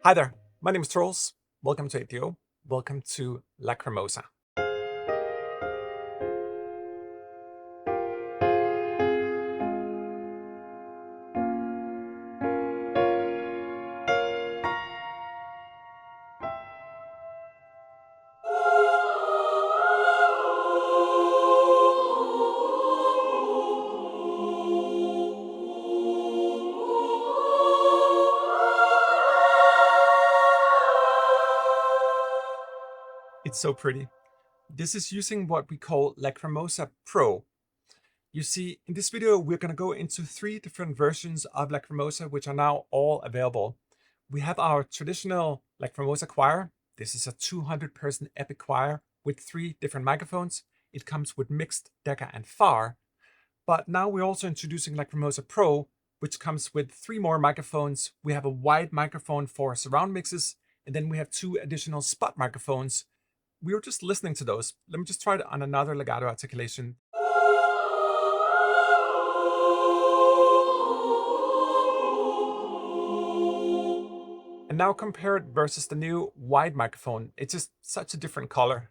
Hi there, my name is Trolls. Welcome to Aetheria. Welcome to Lacrimosa. It's so pretty. This is using what we call Lacrimosa Pro. You see, in this video, we're going to go into 3 different versions of Lacrimosa, which are now all available. We have our traditional Lacrimosa Choir. This is a 200-person epic choir with 3 different microphones. It comes with mixed, Decca, and Far. But now we're also introducing Lacrimosa Pro, which comes with 3 more microphones. We have a wide microphone for surround mixes, and then we have 2 additional spot microphones. We were just listening to those. Let me just try it on another legato articulation. And now compare it versus the new wide microphone. It's just such a different color.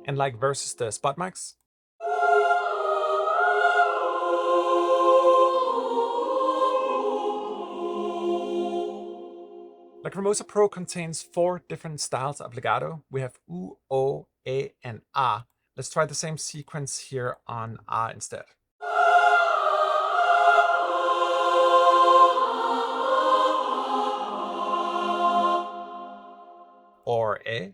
And like versus the spot mics. Lacrimosa Pro contains 4 different styles of legato. We have U, O, A, and A. Let's try the same sequence here on A instead. Or A.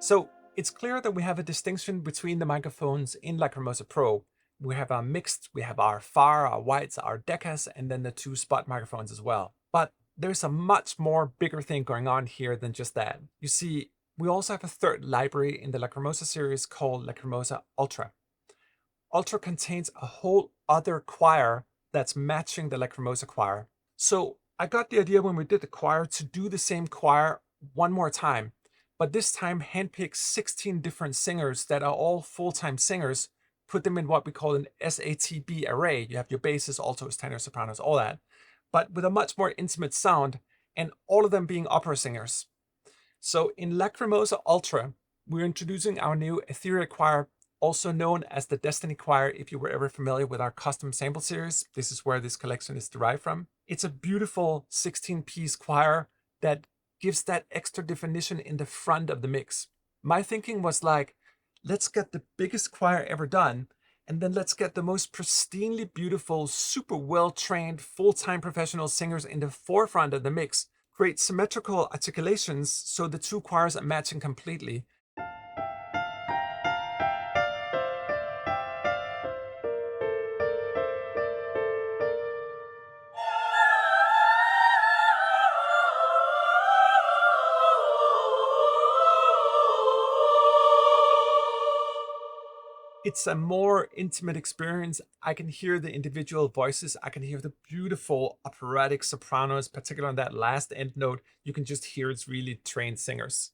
So it's clear that we have a distinction between the microphones in Lacrimosa Pro. We have our mixed, we have our far, our wides, our decas, and then the 2 spot microphones as well. But there's a much more bigger thing going on here than just that. You see, we also have a 3rd library in the Lacrimosa series called Lacrimosa Ultra. Ultra contains a whole other choir that's matching the Lacrimosa choir. So I got the idea when we did the choir to do the same choir one more time, but this time handpick 16 different singers that are all full-time singers, put them in what we call an SATB array. You have your basses, altos, tenors, sopranos, all that, but with a much more intimate sound, and all of them being opera singers. So in Lacrimosa Ultra, we're introducing our new Aetheria Choir, also known as the Destiny Choir if you were ever familiar with our custom sample series. This is where this collection is derived from. It's a beautiful 16-piece choir that gives that extra definition in the front of the mix. My thinking was like, let's get the biggest choir ever done, and then let's get the most pristinely beautiful, super well-trained, full-time professional singers in the forefront of the mix. Create symmetrical articulations so the 2 choirs are matching completely. It's a more intimate experience. I can hear the individual voices. I can hear the beautiful operatic sopranos, particularly on that last end note. You can just hear it's really trained singers.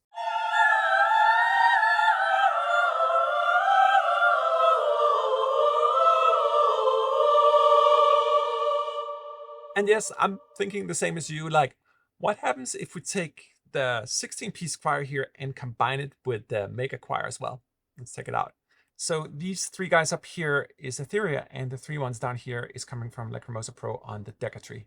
And yes, I'm thinking the same as you. Like, what happens if we take the 16-piece choir here and combine it with the mega choir as well? Let's check it out. So these 3 guys up here is Aetheria, and the 3 ones down here is coming from Lacrimosa Pro on the Decca tree.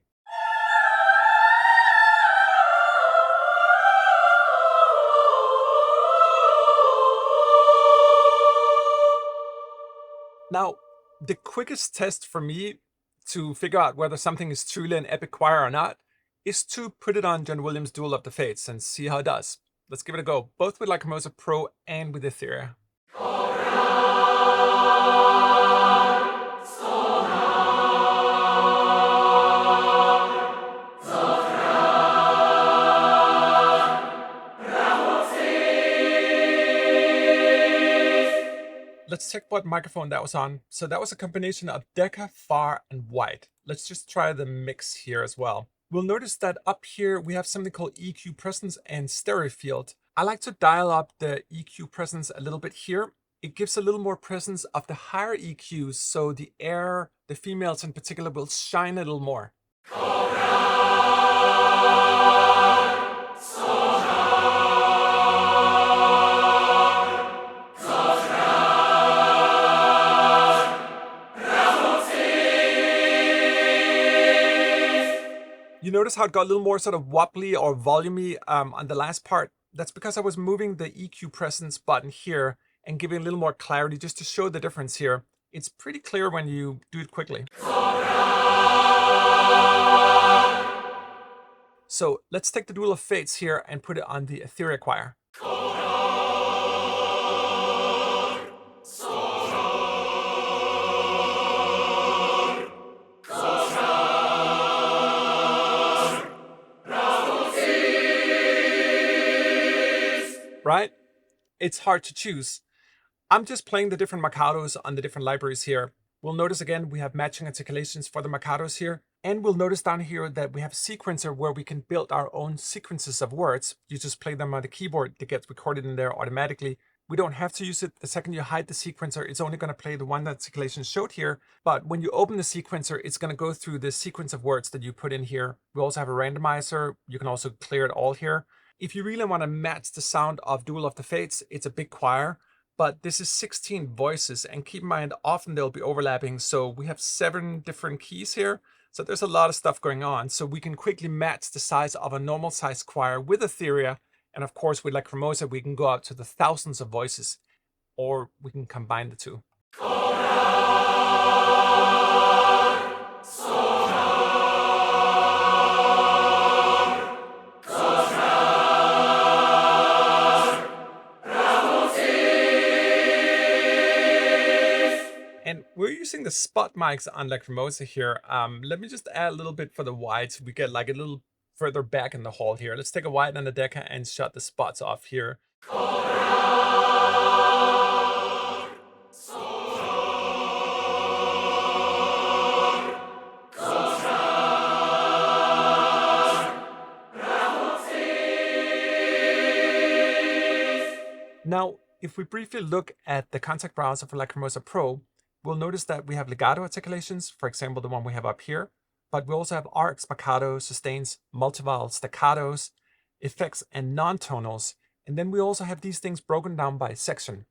Now, the quickest test for me to figure out whether something is truly an epic choir or not is to put it on John Williams' Duel of the Fates and see how it does. Let's give it a go, both with Lacrimosa Pro and with Aetheria. Let's check what microphone that was on. So that was a combination of Decca, Far, and Wide. Let's just try the mix here as well. we'll notice that up here we have something called EQ presence and stereo field. I like to dial up the EQ presence a little bit here. It gives a little more presence of the higher EQs, so the air, the females in particular, will shine a little more. You notice how it got a little more sort of wobbly or volumey on the last part? That's because I was moving the EQ presence button here and giving a little more clarity just to show the difference here. It's pretty clear when you do it quickly. So let's take the Duel of Fates here and put it on the Aetheria Choir. Right? It's hard to choose. I'm just playing the different Legatos on the different libraries here. We'll notice again we have matching articulations for the Legatos here. And we'll notice down here that we have a sequencer where we can build our own sequences of words. You just play them on the keyboard, they get recorded in there automatically. We don't have to use it. The second you hide the sequencer, it's only going to play the one articulation showed here. But when you open the sequencer, it's going to go through the sequence of words that you put in here. We also have a randomizer. You can also clear it all here. If you really want to match the sound of Duel of the Fates, it's a big choir, but this is 16 voices, and keep in mind, often they'll be overlapping. So we have 7 different keys here. So there's a lot of stuff going on. So we can quickly match the size of a normal size choir with Aetheria. And of course, with Lacrimosa, we can go out to the thousands of voices, or we can combine the two. And we're using the spot mics on Lacrimosa here. Let me just add a little bit for the wide so we get like a little further back in the hall here. Let's take a wide on the Decca and shut the spots off here. Now, if we briefly look at the contact browser for Lacrimosa Pro, we'll notice that we have legato articulations, for example, the one we have up here, but we also have arcs, spaccato, sustains, multivowels, staccatos, effects, and non-tonals. And then we also have these things broken down by section.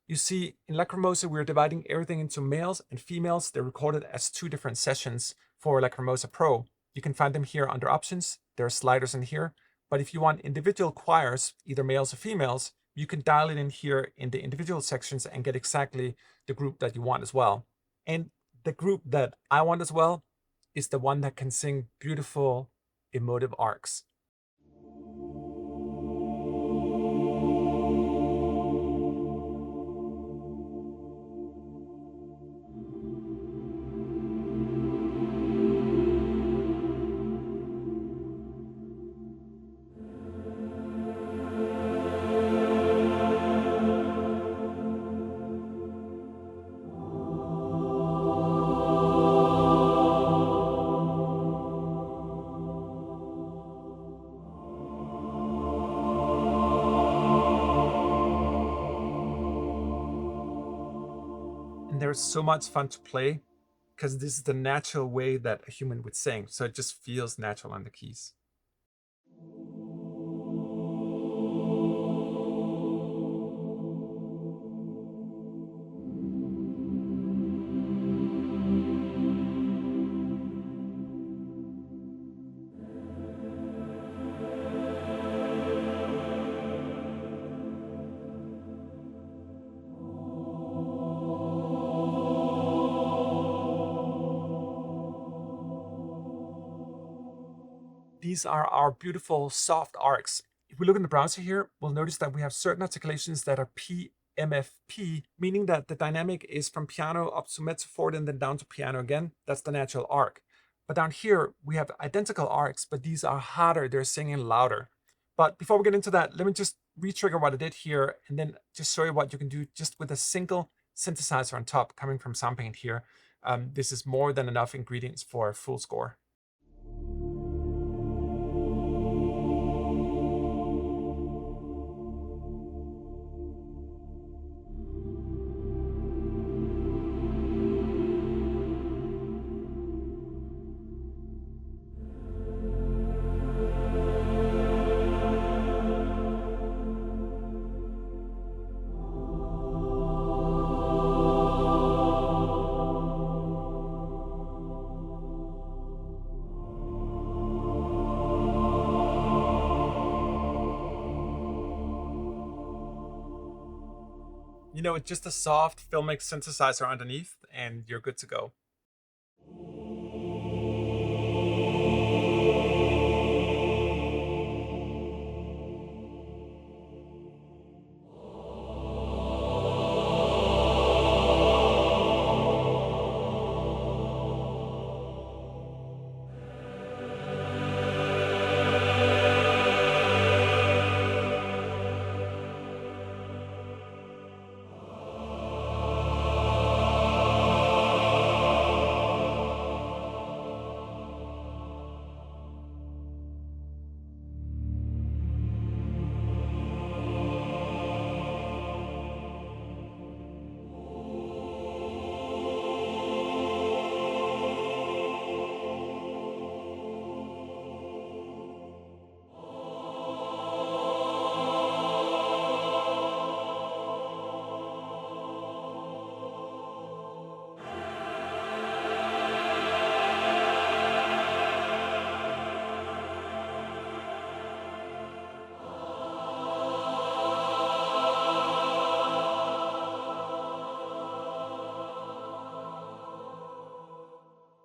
You see, in Lacrimosa, we're dividing everything into males and females. They're recorded as 2 different sessions for Lacrimosa Pro. You can find them here under options. There are sliders in here. But if you want individual choirs, either males or females, you can dial it in here in the individual sections and get exactly the group that you want as well. And the group that I want as well is the one that can sing beautiful, emotive arcs. And there's so much fun to play because this is the natural way that a human would sing. So it just feels natural on the keys. These are our beautiful soft arcs. If we look in the browser here, we'll notice that we have certain articulations that are PMFP, meaning that the dynamic is from piano up to mezzo forte and then down to piano again. That's the natural arc. But down here, we have identical arcs, but these are harder. They're singing louder. But before we get into that, let me just re-trigger what I did here and then just show you what you can do just with a single synthesizer on top coming from SoundPaint here. This is more than enough ingredients for a full score. know, it's just a soft filmic synthesizer underneath, and you're good to go.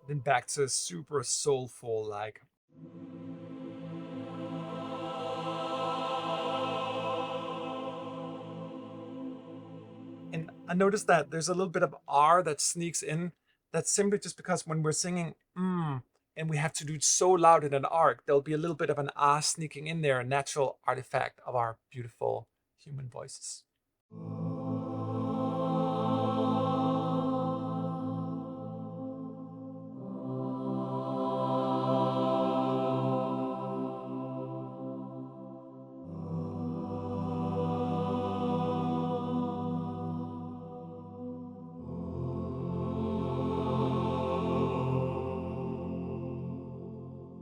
Then back to super soulful, like. And I noticed that there's a little bit of R that sneaks in. That's simply just because when we're singing and we have to do it so loud in an arc, there'll be a little bit of an R sneaking in there, a natural artifact of our beautiful human voices.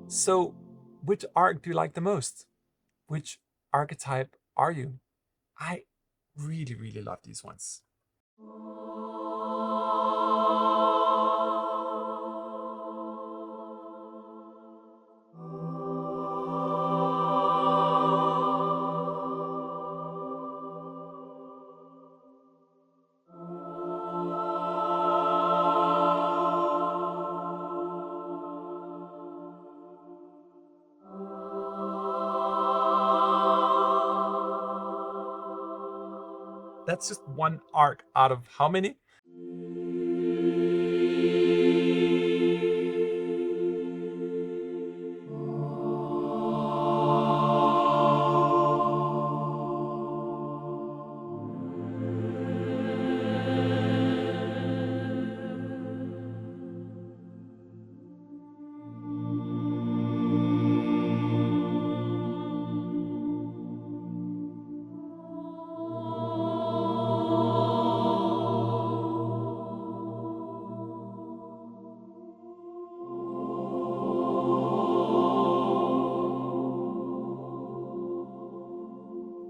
So, which arc do you like the most? Which archetype are you? I really, really love these ones. That's just one arc out of how many?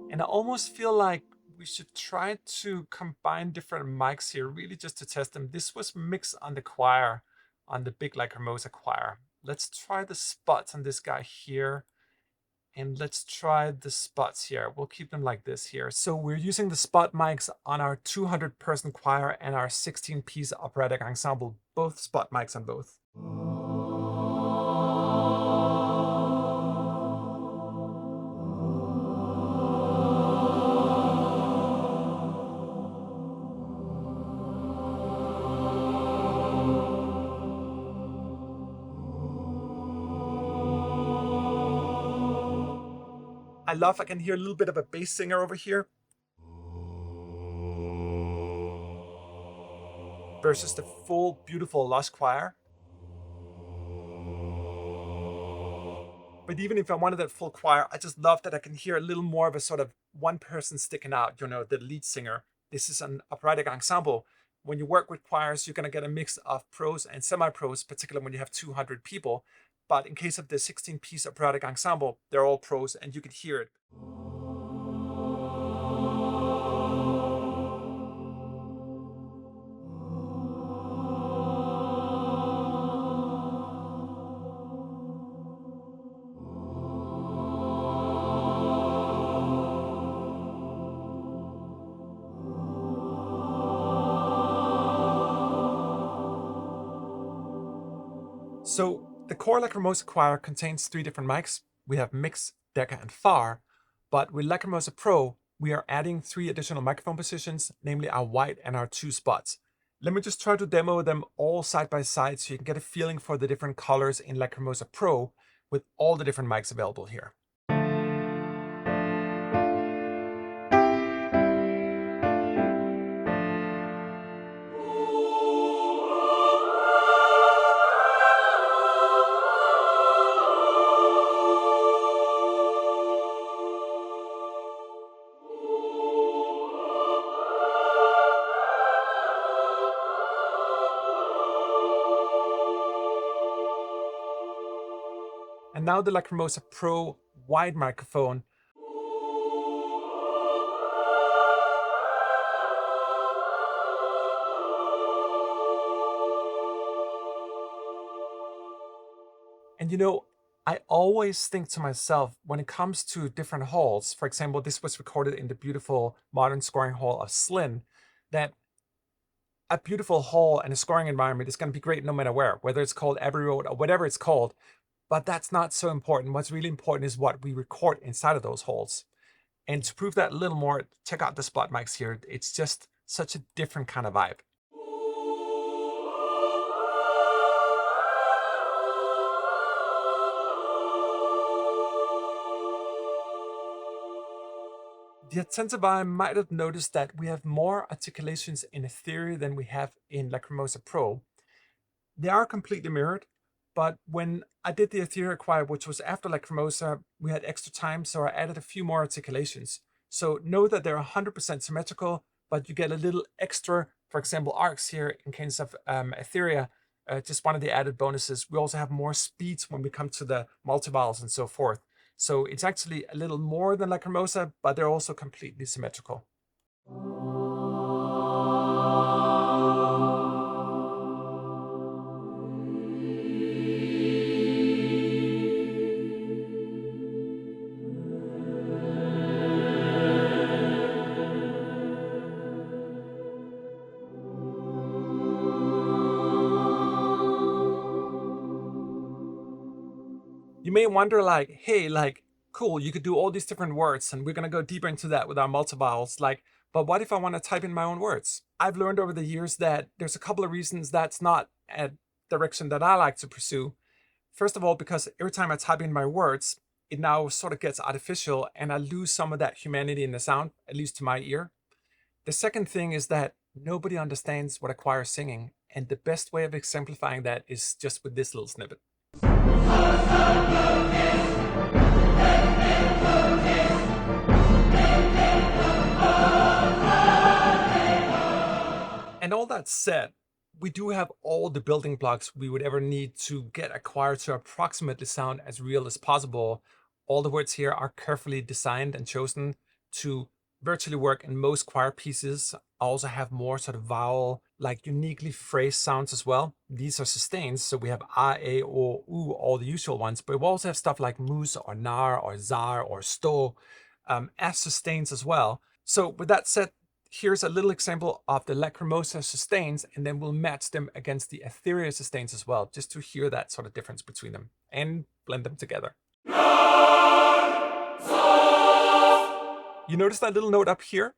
And I almost feel like we should try to combine different mics here, really just to test them. This was mixed on the choir, on the big Lacrimosa choir. Let's try the spots on this guy here. And let's try the spots here. We'll keep them like this here. So we're using the spot mics on our 200-person choir and our 16-piece operatic ensemble, both spot mics on both. I love I can hear a little bit of a bass singer over here versus the full, beautiful lush choir. But even if I wanted that full choir, I just love that I can hear a little more of a sort of one person sticking out, you know, the lead singer. This is an operatic ensemble. When you work with choirs, you're going to get a mix of pros and semi-pros, particularly when you have 200 people. But in case of the 16-piece operatic ensemble, they're all pros and you can hear it. So the core Lacrimosa Choir contains 3 different mics. We have mix, deca, and far, but with Lacrimosa Pro, we are adding 3 additional microphone positions, namely our white and our 2 spots. Let me just try to demo them all side by side so you can get a feeling for the different colors in Lacrimosa Pro with all the different mics available here. And now the Lacrimosa Pro wide microphone. And you know, I always think to myself, when it comes to different halls, for example, this was recorded in the beautiful modern scoring hall of Slyn, that a beautiful hall and a scoring environment is going to be great no matter where, whether it's called Abbey Road or whatever it's called. But that's not so important. What's really important is what we record inside of those halls. And to prove that a little more, check out the spot mics here. It's just such a different kind of vibe. The attentive might have noticed that we have more articulations in Aetheria than we have in Lacrimosa Pro. They are completely mirrored, but when I did the Aetheria Choir, which was after Lacrimosa, we had extra time, so I added a few more articulations. So know that they're 100% symmetrical, but you get a little extra, for example, arcs here in case of Aetheria, just one of the added bonuses. We also have more speeds when we come to the multivowels and so forth. So it's actually a little more than Lacrimosa, but they're also completely symmetrical. You may wonder like, hey, like, cool, you could do all these different words and we're going to go deeper into that with our multivowels. Like, but what if I want to type in my own words? I've learned over the years that there's a couple of reasons that's not a direction that I like to pursue. First of all, because every time I type in my words, it now sort of gets artificial and I lose some of that humanity in the sound, at least to my ear. The second thing is that nobody understands what a choir is singing. And the best way of exemplifying that is just with this little snippet. And all that said, we do have all the building blocks we would ever need to get a choir to approximately sound as real as possible. All the words here are carefully designed and chosen to virtually work in most choir pieces. I also have more sort of vowel, like uniquely phrased sounds as well. These are sustains, so we have a, o, u, all the usual ones, but we also have stuff like mus or nar or zar or sto as sustains as well. So with that said, here's a little example of the Lacrimosa sustains, and then we'll match them against the Aetheria sustains as well, just to hear that sort of difference between them and blend them together. You notice that little note up here?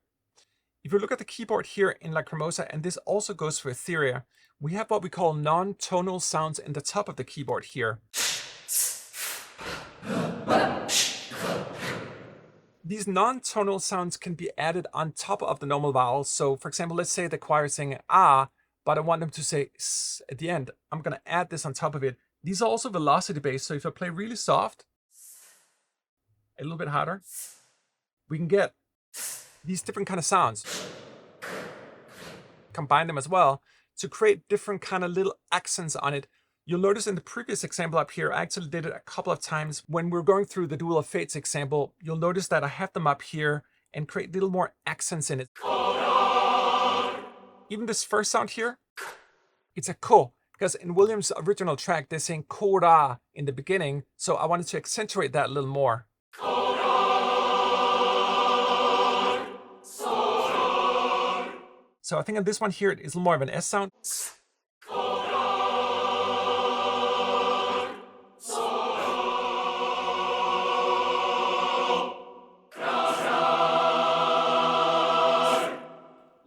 If you look at the keyboard here in Lacrimosa, and this also goes for Aetheria, we have what we call non-tonal sounds in the top of the keyboard here. These non-tonal sounds can be added on top of the normal vowels. So for example, let's say the choir is saying ah, but I want them to say s at the end. I'm going to add this on top of it. These are also velocity based. So if I play really soft, a little bit harder, we can get these different kind of sounds. Combine them as well to create different kind of little accents on it. You'll notice in the previous example up here, I actually did it a couple of times. When we're going through the Duel of Fates example, you'll notice that I have them up here and create little more accents in it. Even this first sound here, it's a ko, because in Williams' original track, they're saying ko-ra in the beginning. So I wanted to accentuate that a little more. So I think on this one here, it is more of an S sound.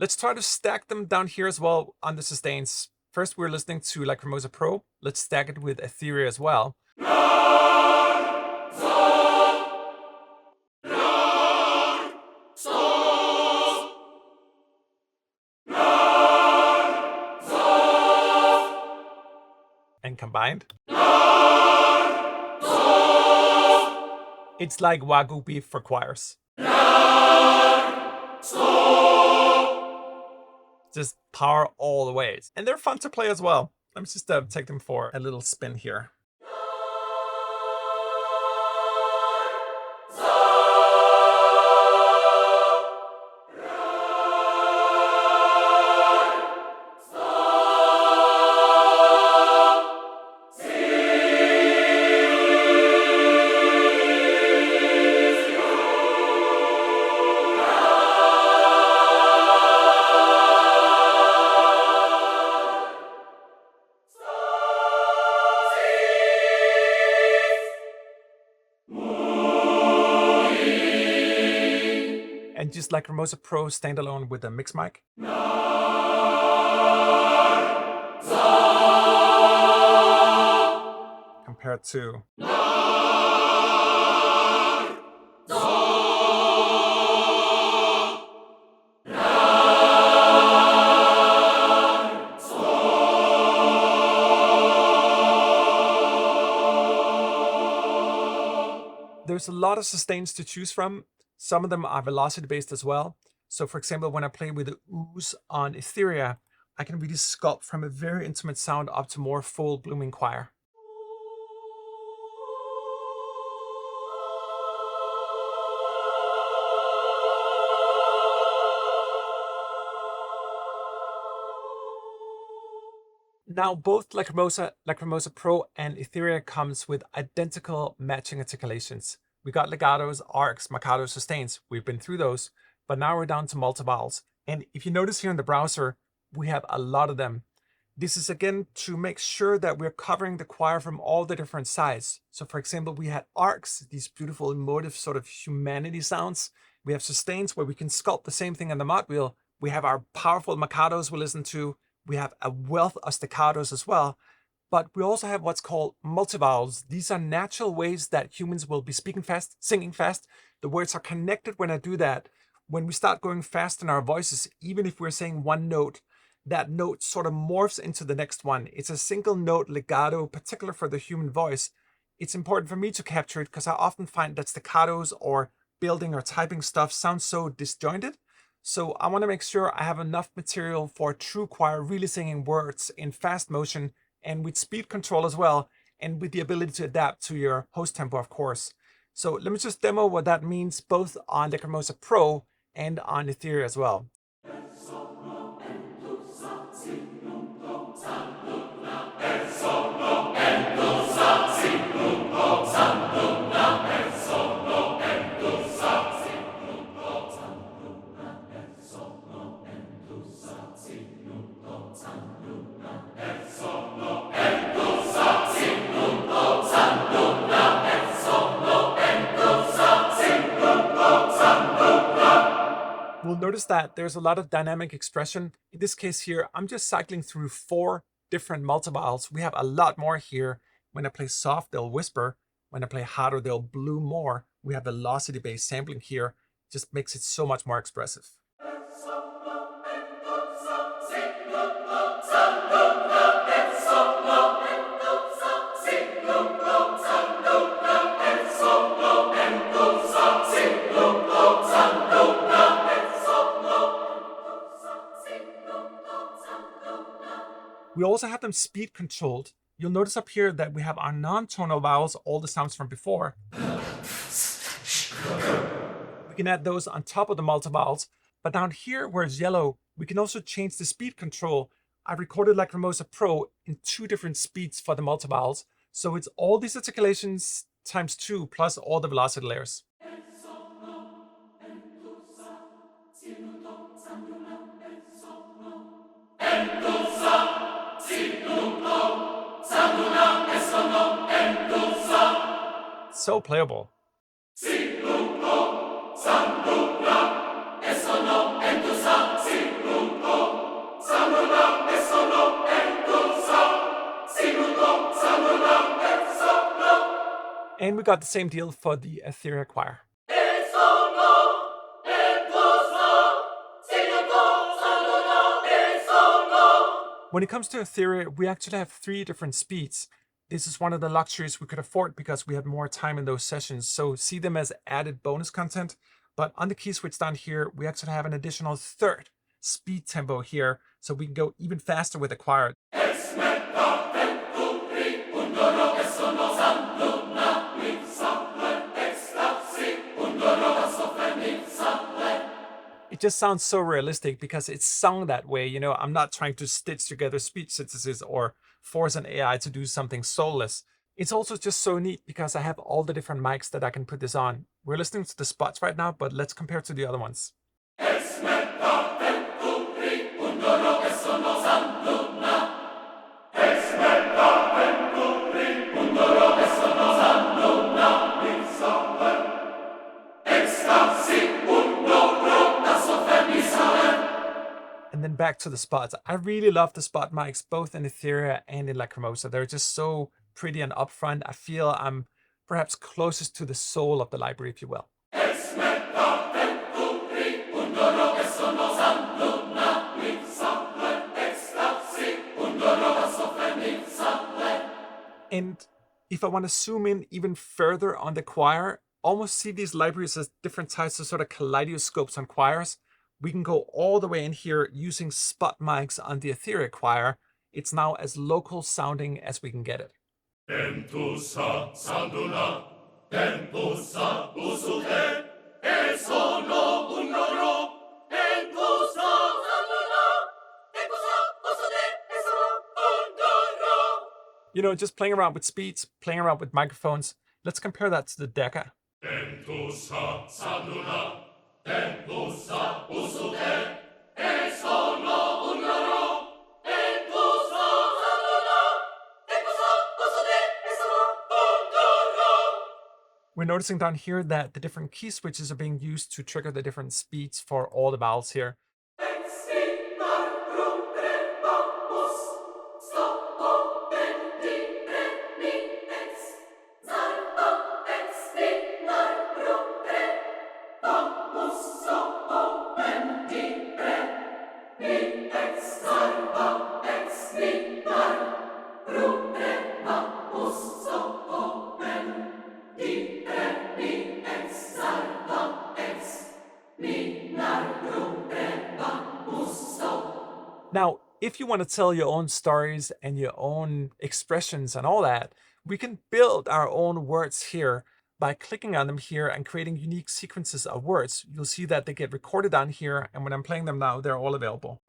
Let's try to stack them down here as well on the sustains. First, we're listening to Lacrimosa Pro. Let's stack it with Aetheria as well. And combined. It's like Wagyu beef for choirs. Just power all the ways. And they're fun to play as well. Let me just take them for a little spin here. And just Lacrimosa Pro standalone with a mix mic. Compared to there's a lot of sustains to choose from. Some of them are velocity based as well. So for example, when I play with the ooze on Aetheria, I can really sculpt from a very intimate sound up to more full blooming choir. Now, both Lacrimosa Pro and Aetheria comes with identical matching articulations. We got legatos, arcs, marcatos, sustains. We've been through those, but now we're down to multivowels. And if you notice here in the browser, we have a lot of them. This is again to make sure that we're covering the choir from all the different sides. So for example, we had arcs, these beautiful emotive sort of humanity sounds. We have sustains where we can sculpt the same thing on the mod wheel. We have our powerful marcatos we listen to. We have a wealth of staccatos as well. But we also have what's called multivowels. These are natural ways that humans will be speaking fast, singing fast. The words are connected when I do that. When we start going fast in our voices, even if we're saying one note, that note sort of morphs into the next one. It's a single note legato, particular for the human voice. It's important for me to capture it because I often find that staccatos or building or typing stuff sounds so disjointed. So I want to make sure I have enough material for a true choir really singing words in fast motion and with speed control as well, and with the ability to adapt to your host tempo, of course. So let me just demo what that means both on Lacrimosa Pro and on Aetheria as well. We'll notice that there's a lot of dynamic expression. In this case here, I'm just cycling through 4 different multivowels. We have a lot more here. When I play soft, they'll whisper. When I play harder, they'll bloom more. We have velocity-based sampling here. Just makes it so much more expressive. We also have them speed controlled. You'll notice up here that we have our non-tonal vowels, all the sounds from before. We can add those on top of the multivowels. But down here where it's yellow, we can also change the speed control. I recorded Lacrimosa Pro in 2 different speeds for the multivowels. So it's all these articulations times 2 plus all the velocity layers. So playable. And we got the same deal for the Aetheria Choir. When it comes to Aetheria, we actually have 3 different speeds. This is one of the luxuries we could afford because we had more time in those sessions, so see them as added bonus content. But on the key switch down here, we actually have an additional 3rd speed tempo here, so we can go even faster with the choir. It just sounds so realistic because it's sung that way. You know, I'm not trying to stitch together speech synthesis or force an AI to do something soulless. It's also just so neat because I have all the different mics that I can put this on. We're listening to the spots right now, but let's compare to the other ones. And then back to the spots. I really love the spot mics, both in Aetheria and in Lacrimosa. They're just so pretty and upfront. I feel I'm perhaps closest to the soul of the library, if you will. And if I want to zoom in even further on the choir, almost see these libraries as different types of sort of kaleidoscopes on choirs. We can go all the way in here using spot mics on the Aetheria Choir. It's now as local sounding as we can get it. You know, just playing around with speeds, playing around with microphones. Let's compare that to the Decca. We're noticing down here that the different key switches are being used to trigger the different speeds for all the vowels here. Now, if you want to tell your own stories and your own expressions and all that, we can build our own words here by clicking on them here and creating unique sequences of words. You'll see that they get recorded on here, and when I'm playing them now, they're all available.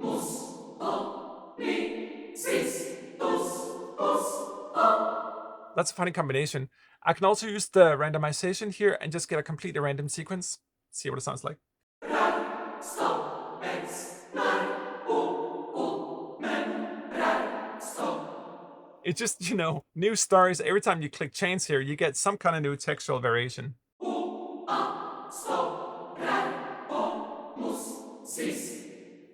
That's a funny combination. I can also use the randomization here and just get a completely random sequence. See what it sounds like. It's just, you know, new stories. Every time you click chains here, you get some kind of new textual variation.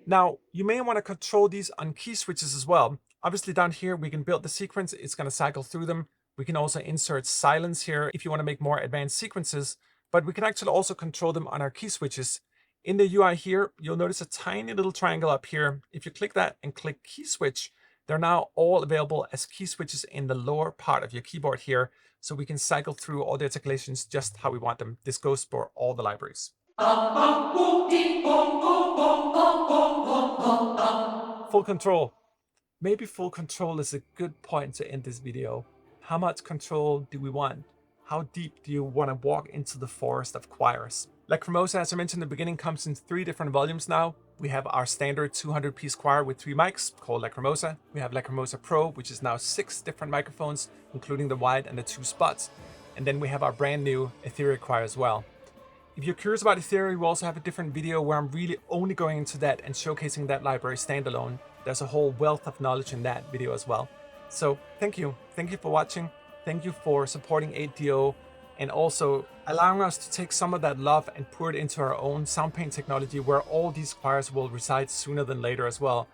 Now, you may want to control these on key switches as well. Obviously down here, we can build the sequence. It's going to cycle through them. We can also insert silence here if you want to make more advanced sequences, but we can actually also control them on our key switches. In the UI here, you'll notice a tiny little triangle up here. If you click that and click key switch, they're now all available as key switches in the lower part of your keyboard here, so we can cycle through all the articulations just how we want them. This goes for all the libraries. Full control. Maybe full control is a good point to end this video. How much control do we want? How deep do you want to walk into the forest of choirs? Lacrimosa, as I mentioned in the beginning, comes in 3 different volumes now. We have our standard 200-piece choir with 3 mics called Lacrimosa. We have Lacrimosa Pro, which is now 6 different microphones, including the wide and the 2 spots. And then we have our brand new Aetheria Choir as well. If you're curious about Aetheria, we also have a different video where I'm really only going into that and showcasing that library standalone. There's a whole wealth of knowledge in that video as well. So thank you. Thank you for watching. Thank you for supporting 8DO and also allowing us to take some of that love and pour it into our own SoundPaint technology where all these choirs will reside sooner than later as well.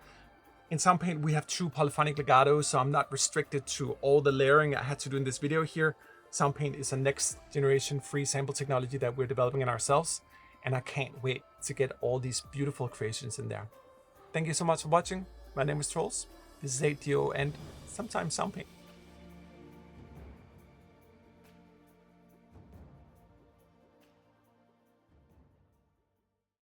In SoundPaint, we have true polyphonic legato, so I'm not restricted to all the layering I had to do in this video here. SoundPaint is a next generation free sample technology that we're developing in ourselves, and I can't wait to get all these beautiful creations in there. Thank you so much for watching. My name is Trolls. This is Aetheria and sometimes SoundPaint.